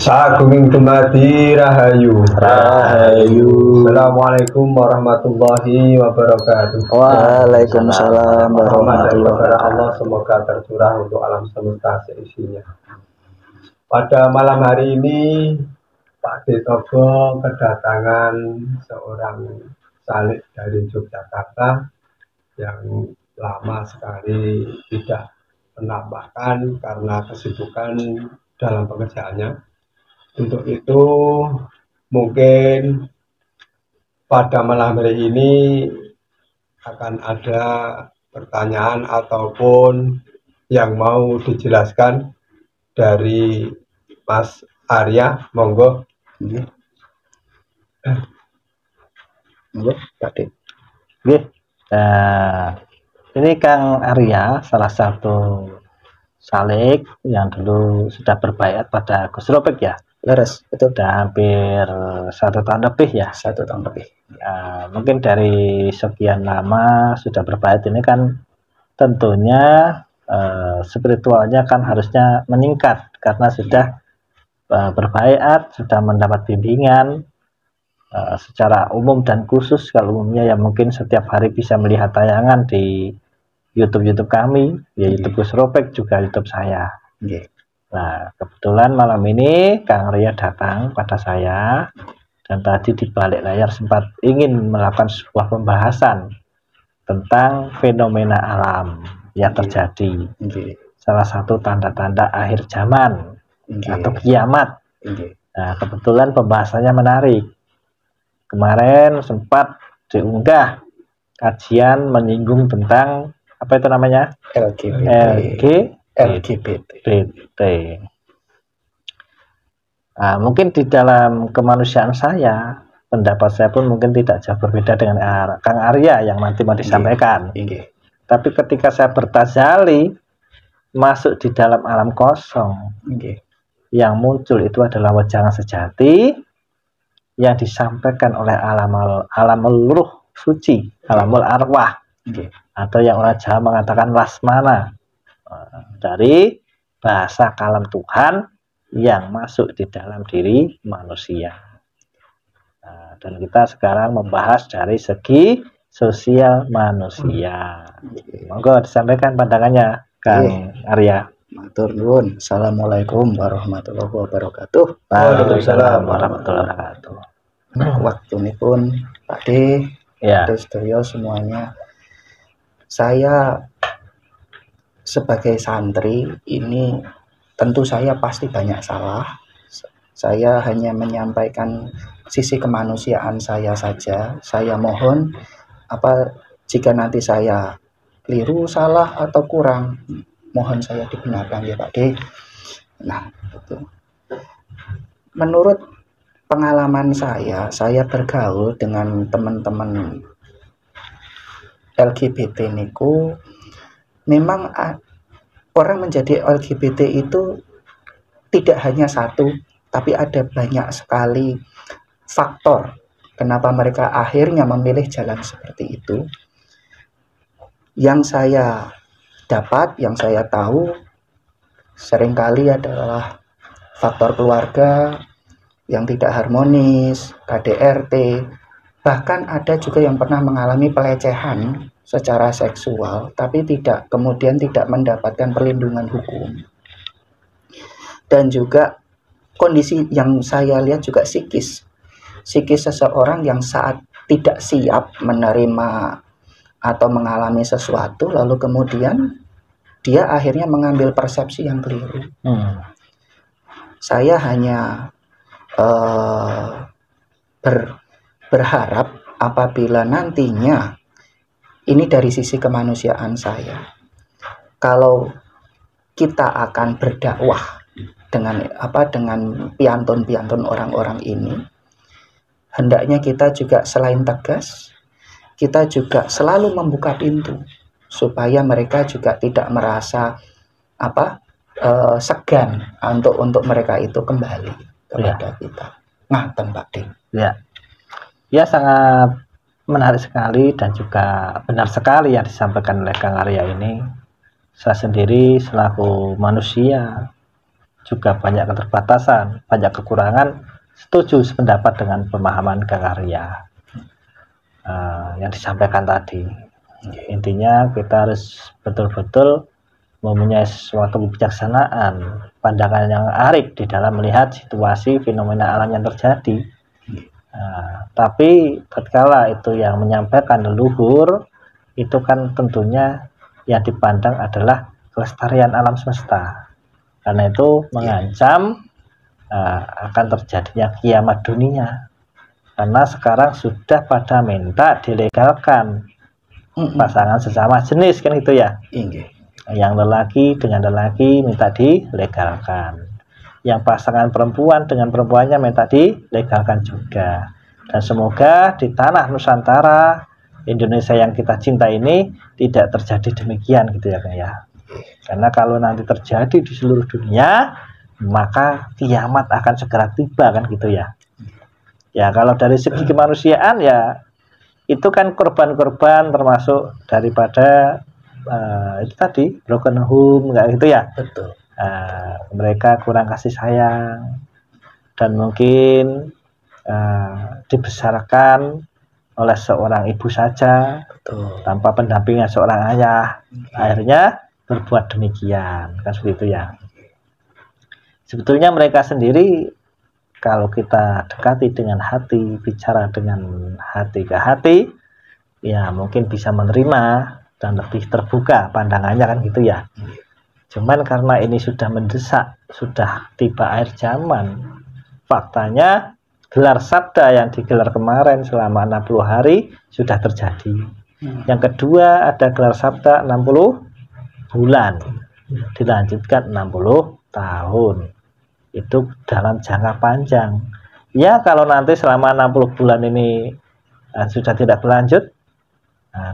Sagunging dumadi rahayu. Rahayu. Assalamualaikum warahmatullahi wabarakatuh. Waalaikumsalam Rahmat dan warahmatullahi kepada Allah wabarakatuh. semoga tercurah untuk alam semesta seisinya. Pada malam hari ini Pak Detogo kedatangan seorang salik dari Yogyakarta yang lama sekali tidak menambahkan karena kesibukan dalam pekerjaannya. Untuk itu mungkin pada malam hari ini akan ada pertanyaan ataupun yang mau dijelaskan dari Mas Arya, monggo. Monggo, Pak Dik. Ini Kang Arya, salah satu salik yang dulu sudah berbaiat pada Gus Ropek ya. Leres, betul. Sudah hampir 1 tahun lebih ya. 1 tahun lebih. Mungkin dari sekian lama sudah berbaiat ini kan tentunya spiritualnya kan harusnya meningkat karena sudah berbaiat, sudah mendapat bimbingan secara umum dan khusus. Kalau umumnya ya mungkin setiap hari bisa melihat tayangan di YouTube kami, ya YouTube Gus Ropek juga YouTube saya. Nah, kebetulan malam ini Kang Arya datang pada saya dan tadi di balik layar sempat ingin melakukan sebuah pembahasan tentang fenomena alam yang terjadi. Salah satu tanda-tanda akhir zaman atau kiamat. Nah, kebetulan pembahasannya menarik. Kemarin sempat diunggah kajian menyinggung tentang apa itu namanya? LGBT. Nah, mungkin di dalam kemanusiaan saya, pendapat saya pun mungkin tidak jauh berbeda dengan Kang Arya yang nanti mau disampaikan. Tapi ketika saya bertazali masuk di dalam alam kosong, yang muncul itu adalah wejangan sejati yang disampaikan oleh alamul ruh suci, alamul arwah, atau yang orang Jawa mengatakan lasmana, dari bahasa kalam Tuhan yang masuk di dalam diri manusia. Dan kita sekarang membahas dari segi sosial manusia. Monggo disampaikan pandangannya Kang Arya. Matur nuwun. Assalamualaikum warahmatullahi wabarakatuh. Waalaikumsalam warahmatullahi wabarakatuh. Waktu ini pun Pak D, Studio semuanya. Saya sebagai santri ini tentu saya pasti banyak salah. Saya hanya menyampaikan sisi kemanusiaan saya saja. Saya mohon jika nanti saya keliru, salah atau kurang, mohon saya dibenarkan ya Pak D. Nah, itu. Menurut pengalaman saya bergaul dengan teman-teman LGBT niku, memang orang menjadi LGBT itu tidak hanya satu, tapi ada banyak sekali faktor kenapa mereka akhirnya memilih jalan seperti itu. Yang saya dapat, yang saya tahu seringkali adalah faktor keluarga yang tidak harmonis, KDRT, bahkan ada juga yang pernah mengalami pelecehan secara seksual tapi kemudian tidak mendapatkan perlindungan hukum. Dan juga kondisi yang saya lihat juga psikis seseorang yang saat tidak siap menerima atau mengalami sesuatu lalu kemudian dia akhirnya mengambil persepsi yang keliru. Saya hanya berharap apabila nantinya ini dari sisi kemanusiaan saya, kalau kita akan berdakwah dengan piantun-piantun orang-orang ini, hendaknya kita juga selain tegas, kita juga selalu membuka pintu supaya mereka juga tidak merasa segan untuk mereka itu kembali kepada kita. Ngaten Pak D. Ya, sangat menarik sekali dan juga benar sekali yang disampaikan oleh Kang Arya ini. Saya sendiri selaku manusia juga banyak keterbatasan, banyak kekurangan, setuju sependapat dengan pemahaman Karya yang disampaikan tadi. Intinya kita harus betul-betul mempunyai suatu kebijaksanaan, pandangan yang arif di dalam melihat situasi fenomena alam yang terjadi. Tapi tatkala itu yang menyampaikan leluhur, itu kan tentunya yang dipandang adalah kelestarian alam semesta. Karena itu mengancam akan terjadinya kiamat dunia. Karena sekarang sudah pada minta dilegalkan pasangan sesama jenis kan itu ya. Yang lelaki dengan lelaki minta dilegalkan, yang pasangan perempuan dengan perempuannya minta dilegalkan juga. Dan semoga di tanah Nusantara Indonesia yang kita cinta ini tidak terjadi demikian gitu ya Kak ya. Karena kalau nanti terjadi di seluruh dunia, maka kiamat akan segera tiba kan gitu ya. Ya kalau dari segi kemanusiaan ya itu kan korban-korban termasuk daripada itu tadi broken home nggak gitu ya. Betul. Mereka kurang kasih sayang dan mungkin dibesarkan oleh seorang ibu saja. Betul. Tanpa pendampingan seorang ayah. Akhirnya berbuat demikian kan seperti itu ya. Sebetulnya mereka sendiri kalau kita dekati dengan hati, bicara dengan hati ke hati, ya mungkin bisa menerima dan lebih terbuka pandangannya kan gitu ya. Cuman karena ini sudah mendesak, sudah tiba akhir zaman, faktanya gelar sabda yang digelar kemarin selama 60 hari sudah terjadi. Yang kedua ada gelar sabda 60 bulan, dilanjutkan 60 tahun. Itu dalam jangka panjang. Ya kalau nanti selama 60 bulan ini sudah tidak berlanjut,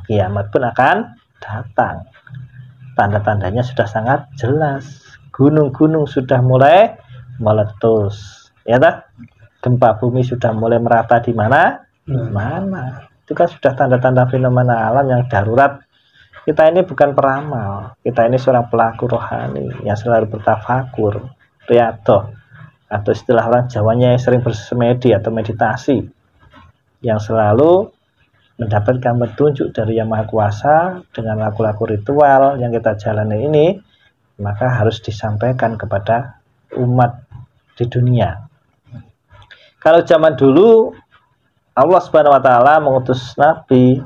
kiamat pun akan datang. Tanda-tandanya sudah sangat jelas. Gunung-gunung sudah mulai meletus, ya tak? Gempa bumi sudah mulai merata di mana? Mana? Itu kan sudah tanda-tanda fenomena alam yang darurat. Kita ini bukan peramal. Kita ini seorang pelaku rohani yang selalu bertafakur, riyadhah, atau istilah orang Jawanya yang sering bersemedi atau meditasi, yang selalu mendapatkan petunjuk dari Yang Maha Kuasa dengan laku-laku ritual yang kita jalani ini, maka harus disampaikan kepada umat di dunia. Kalau zaman dulu Allah Subhanahu wa taala mengutus nabi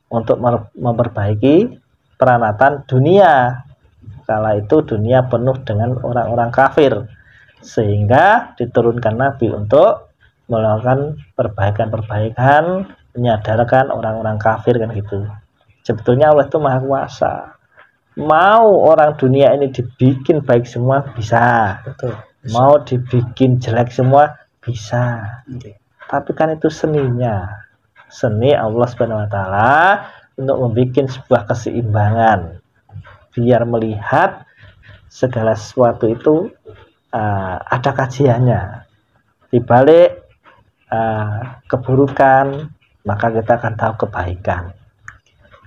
untuk memperbaiki peranatan dunia. Kala itu dunia penuh dengan orang-orang kafir, sehingga diturunkan nabi untuk melakukan perbaikan-perbaikan, menyadarkan orang-orang kafir kan gitu. Sebetulnya Allah itu Maha Kuasa. Mau orang dunia ini dibikin baik semua bisa. Betul. Mau dibikin jelek semua bisa. Tapi kan itu seninya. Seni Allah Subhanahu wa taala untuk membuat sebuah keseimbangan. Biar melihat segala sesuatu itu ada kajiannya. Di balik keburukan, maka kita akan tahu kebaikan.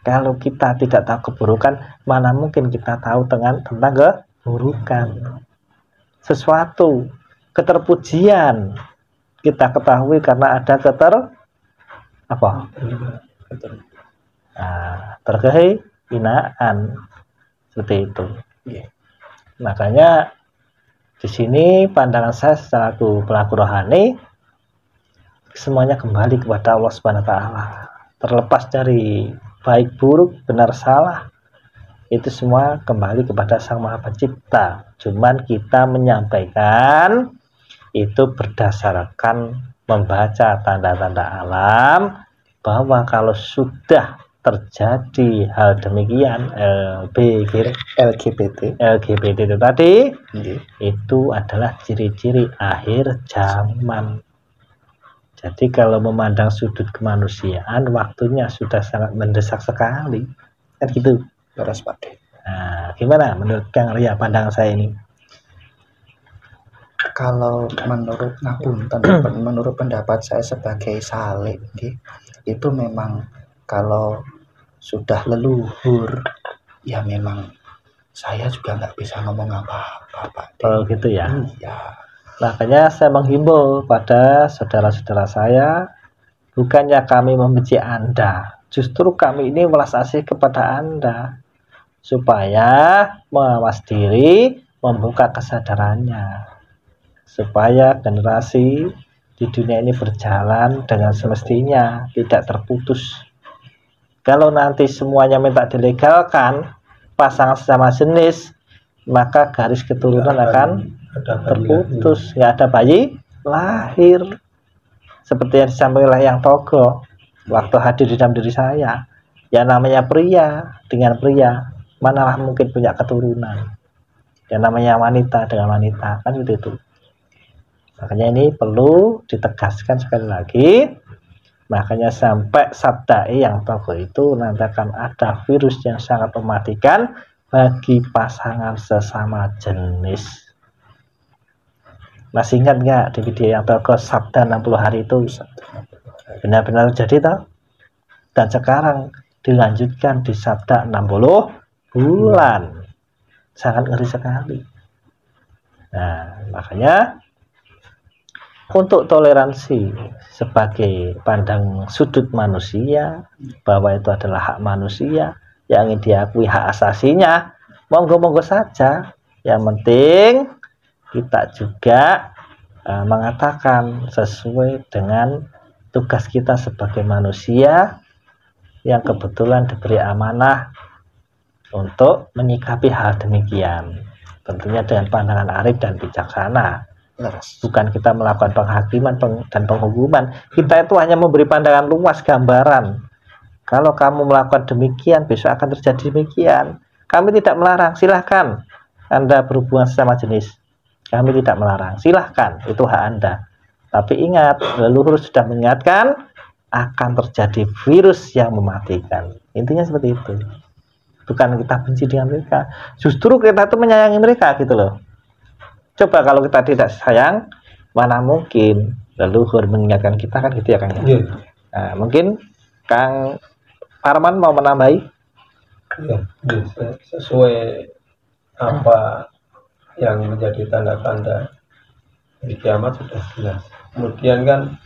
Kalau kita tidak tahu keburukan, mana mungkin kita tahu tentang keburukan. Sesuatu keterpujian kita ketahui karena ada terkehinaan seperti itu. Makanya di sini pandangan saya selaku pelaku rohani, semuanya kembali kepada Allah Subhanahu wa taala. Terlepas dari baik buruk, benar salah, itu semua kembali kepada Sang Maha Pencipta. Cuman kita menyampaikan itu berdasarkan membaca tanda-tanda alam, bahwa kalau sudah terjadi hal demikian LGBT itu tadi, itu adalah ciri-ciri akhir zaman. Jadi kalau memandang sudut kemanusiaan, waktunya sudah sangat mendesak sekali kan gitu. Beres Pak. Nah, gimana menurut Kang Ria pandangan saya ini? Kalau menurut ngapunten, menurut pendapat saya sebagai salik, itu memang kalau sudah leluhur, ya memang saya juga nggak bisa ngomong apa-apa, Pak. Oh gitu ya. Iya. Makanya saya menghimbau pada saudara-saudara saya, bukannya kami membenci Anda, justru kami ini welas asih kepada Anda, supaya mawas diri, membuka kesadarannya, supaya generasi di dunia ini berjalan dengan semestinya, tidak terputus. Kalau nanti semuanya minta dilegalkan, pasangan sesama jenis, maka garis keturunan akan terputus, nggak ada bayi lahir. Seperti yang disampaikan oleh Yang Togo waktu hadir di dalam diri saya, yang namanya pria dengan pria, manalah mungkin punya keturunan. Yang namanya wanita dengan wanita, kan itu. Makanya ini perlu ditegaskan sekali lagi. Makanya sampai sabda Yang Togo itu nanti akan ada virus yang sangat mematikan bagi pasangan sesama jenis. Masih ingat nggak di video Yang Togo sabda 60 hari itu benar-benar jadi toh? Dan sekarang dilanjutkan di sabda 60 bulan. Sangat ngeri sekali. Nah, makanya untuk toleransi sebagai pandang sudut manusia, bahwa itu adalah hak manusia yang ingin diakui hak asasinya, monggo-monggo saja. Yang penting kita juga mengatakan sesuai dengan tugas kita sebagai manusia yang kebetulan diberi amanah untuk menyikapi hal demikian, tentunya dengan pandangan arif dan bijaksana. Bukan kita melakukan penghakiman dan penghukuman. Kita itu hanya memberi pandangan luas, gambaran. Kalau kamu melakukan demikian, besok akan terjadi demikian. Kami tidak melarang, silahkan Anda berhubungan sesama jenis. Kami tidak melarang, silahkan, itu hak Anda. Tapi ingat, leluhur sudah mengingatkan akan terjadi virus yang mematikan. Intinya seperti itu. Bukan kita benci dengan mereka, justru kita itu menyayangi mereka gitu loh. Coba kalau kita tidak sayang, mana mungkin leluhur mengingatkan kita, kan gitu ya Kang. Yeah. Nah, mungkin Kang Parman mau menambahi? Ya, sesuai apa yang menjadi tanda-tanda di kiamat sudah jelas. Kemudian kan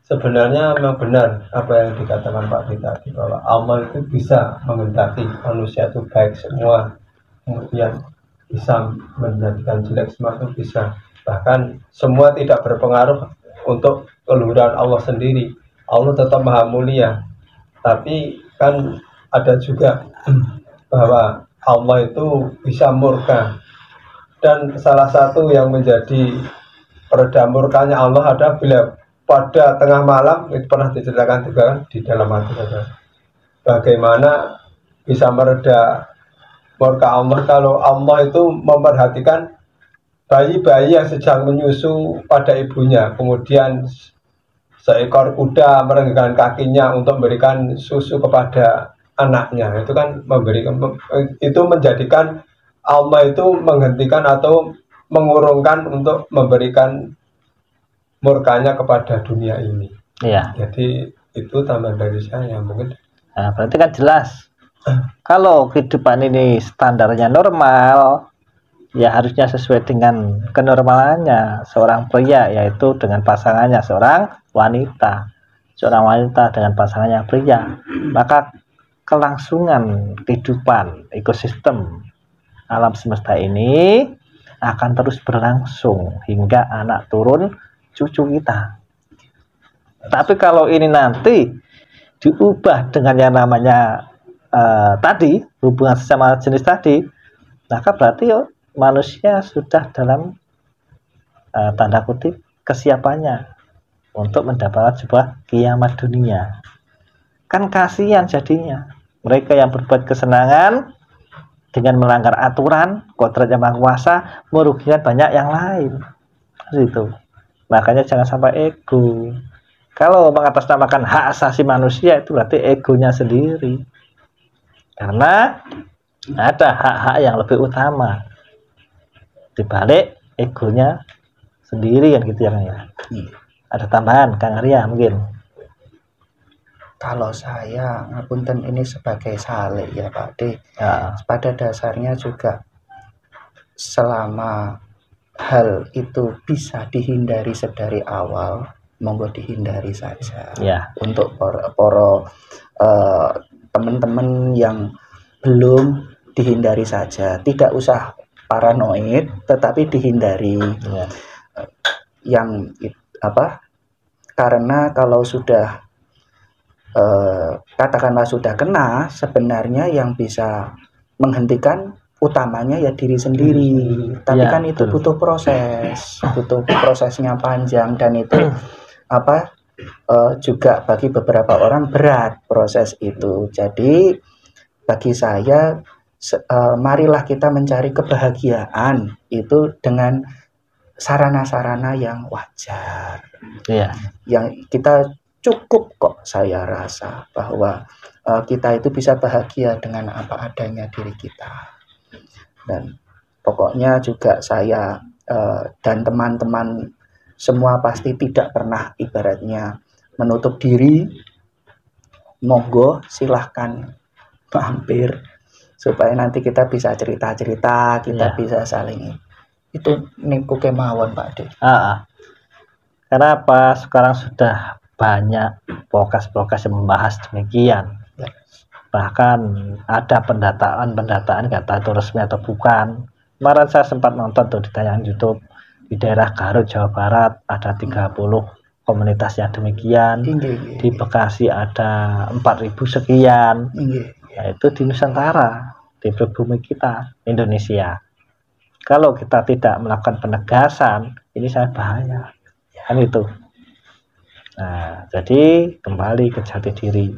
sebenarnya memang benar apa yang dikatakan Pak Dita tadi, bahwa Allah itu bisa menghendaki manusia itu baik semua, kemudian bisa menjadikan jelek semua, itu bisa. Bahkan semua tidak berpengaruh untuk keluhuran Allah sendiri. Allah tetap maha mulia, tapi kan ada juga bahwa Allah itu bisa murka, dan salah satu yang menjadi pereda murkanya Allah ada bila pada tengah malam, itu pernah diceritakan juga kan di dalam hati saja. Bagaimana bisa mereda murka Allah kalau Allah itu memperhatikan bayi-bayi yang sedang menyusu pada ibunya, kemudian seekor kuda merenggang kakinya untuk memberikan susu kepada anaknya. Itu kan itu menjadikan Allah itu menghentikan atau mengurungkan untuk memberikan murkanya kepada dunia ini. Iya. Jadi itu tambahan dari saya mungkin. Nah, berarti kan jelas kalau kehidupan ini standarnya normal, ya harusnya sesuai dengan kenormalannya seorang pria, yaitu dengan pasangannya seorang wanita dengan pasangannya pria. Maka kelangsungan kehidupan ekosistem alam semesta ini akan terus berlangsung hingga anak turun cucu kita. Tapi kalau ini nanti diubah dengan yang namanya tadi hubungan sesama jenis tadi, maka berarti manusia sudah dalam tanda kutip kesiapannya untuk mendapatkan sebuah kiamat dunia. Kan kasihan jadinya mereka yang berbuat kesenangan dengan melanggar aturan kodrat yang maha kuasa, merugikan banyak yang lain. Itu. Makanya jangan sampai ego. Kalau mengatasnamakan hak asasi manusia, itu berarti egonya sendiri. Karena ada hak-hak yang lebih utama dibalik egonya sendiri, kan gitu ya Kang ya. Ada tambahan Kang Arya mungkin? Kalau saya ngapunten ini sebagai salik ya Pak D. Ya, Pada dasarnya juga selama hal itu bisa dihindari sedari awal, monggo dihindari saja. ya, Untuk para teman-teman yang belum, dihindari saja, tidak usah paranoid, tetapi dihindari. ya, Yang karena kalau sudah katakanlah sudah kena, sebenarnya yang bisa menghentikan utamanya ya diri sendiri. Tapi Ya, kan itu betul. butuh prosesnya panjang, dan itu juga bagi beberapa orang berat proses itu. Jadi bagi saya marilah kita mencari kebahagiaan itu dengan sarana-sarana yang wajar, ya, yang kita cukup kok. Saya rasa bahwa kita itu bisa bahagia dengan apa adanya diri kita. Dan pokoknya juga saya dan teman-teman semua pasti tidak pernah ibaratnya menutup diri. Monggo silahkan mampir supaya nanti kita bisa cerita-cerita, kita Ya. bisa saling itu niku kemawon Pak D. Karena apa, sekarang sudah banyak podcast-podcast yang membahas demikian. Ya. Bahkan ada pendataan nggak tahu itu resmi atau bukan. Kemarin saya sempat nonton tuh di tayangan YouTube di daerah Garut, Jawa Barat ada 30 komunitas yang demikian. Inggih, Di Bekasi ada 4.000 sekian. inggih. Yaitu di Nusantara, di pribumi kita, Indonesia. Kalau kita tidak melakukan penegasan, ini sangat bahaya. Kan itu. Nah, jadi kembali ke jati diri.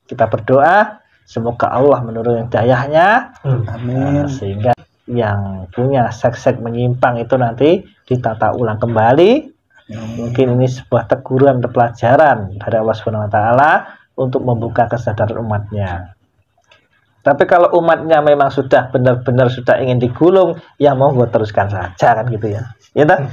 Kita berdoa, semoga Allah menurunkan hidayahnya, Amin. sehingga yang punya seks menyimpang itu nanti ditata ulang kembali. Mungkin ini sebuah teguran atau pelajaran dari Allah Subhanahu wa taala untuk membuka kesadaran umatnya. Tapi kalau umatnya memang sudah benar-benar sudah ingin digulung, ya monggo teruskan saja kan gitu ya. Ya kan?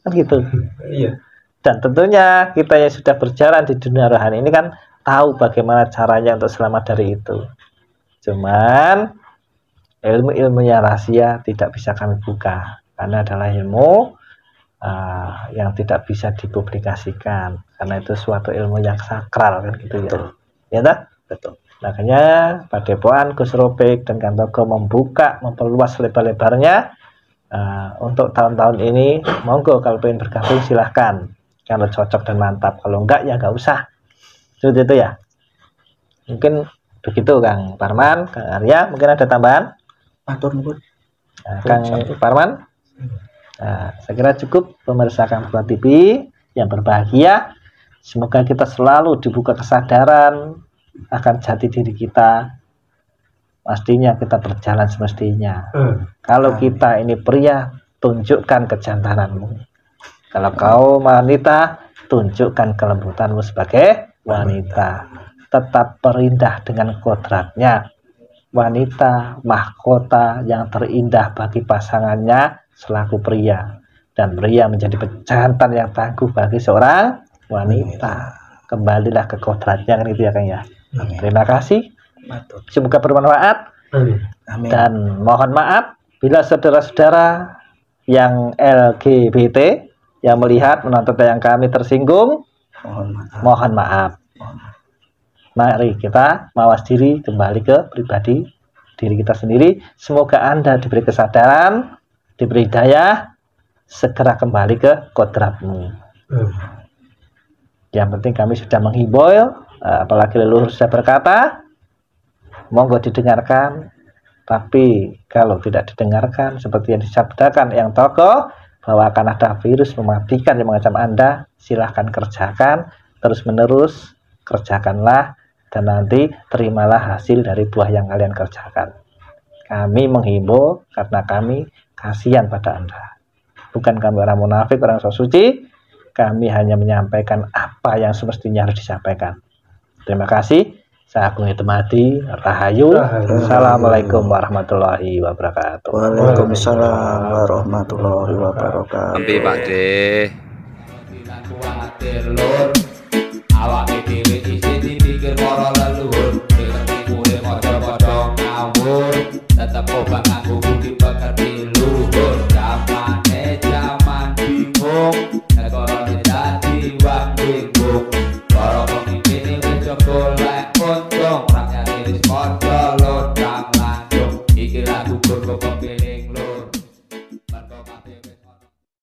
Kan gitu. Iya. Dan tentunya kita yang sudah berjalan di dunia rohani ini kan tahu bagaimana caranya untuk selamat dari itu. Cuman ilmu-ilmu yang rahasia tidak bisa kami buka karena adalah ilmu yang tidak bisa dipublikasikan karena itu suatu ilmu yang sakral kan gitu ya. Betul. Ya tak? Betul. Makanya Padepokan Gus Ropik dan Kantogo memperluas lebar-lebarnya untuk tahun-tahun ini. Monggo kalau pengen bergabung silahkan, kalau cocok dan mantap, kalau enggak ya enggak usah. Seperti itu ya. Mungkin begitu Kang Parman, Kang Arya, mungkin ada tambahan? Matur nuwun. Kang Parman? Saya kira cukup pemirsa Kampuan TV yang berbahagia. Semoga kita selalu dibuka kesadaran akan jati diri kita. Pastinya kita berjalan semestinya. Kalau kita ini pria, tunjukkan kejantananmu. Kalau kau wanita, tunjukkan kelembutanmu sebagai wanita. Tetap perindah dengan kodratnya. Wanita mahkota yang terindah bagi pasangannya selaku pria, dan pria menjadi pejantan yang tangguh bagi seorang wanita. Kembalilah ke kodratnya kan itu ya Kang ya. Amin. Terima kasih. Matur. Semoga bermanfaat. Amin. Dan mohon maaf bila saudara-saudara yang LGBT yang melihat menonton tayang kami tersinggung. Mohon maaf. Mari kita mawas diri kembali ke pribadi diri kita sendiri. Semoga Anda diberi kesadaran, diberi hidayah, segera kembali ke kodratmu. Yang penting kami sudah menghimbau, apalagi leluhur sudah berkata, monggo didengarkan. Tapi kalau tidak didengarkan, seperti yang disabdakan yang tokoh, bahwa akan ada virus mematikan yang mengancam Anda, silahkan kerjakan, terus menerus kerjakanlah, dan nanti terimalah hasil dari buah yang kalian kerjakan. Kami menghimbau karena kami kasihan pada Anda. Bukan kami orang munafik, orang sok suci. Kami hanya menyampaikan apa yang semestinya harus disampaikan. Terima kasih. Saya Agung Hitemati, Rahayu. Assalamualaikum warahmatullahi wabarakatuh. Waalaikumsalam warahmatullahi wabarakatuh. Sampai Pak De. Awak dipilih isi dipikir coba ngaku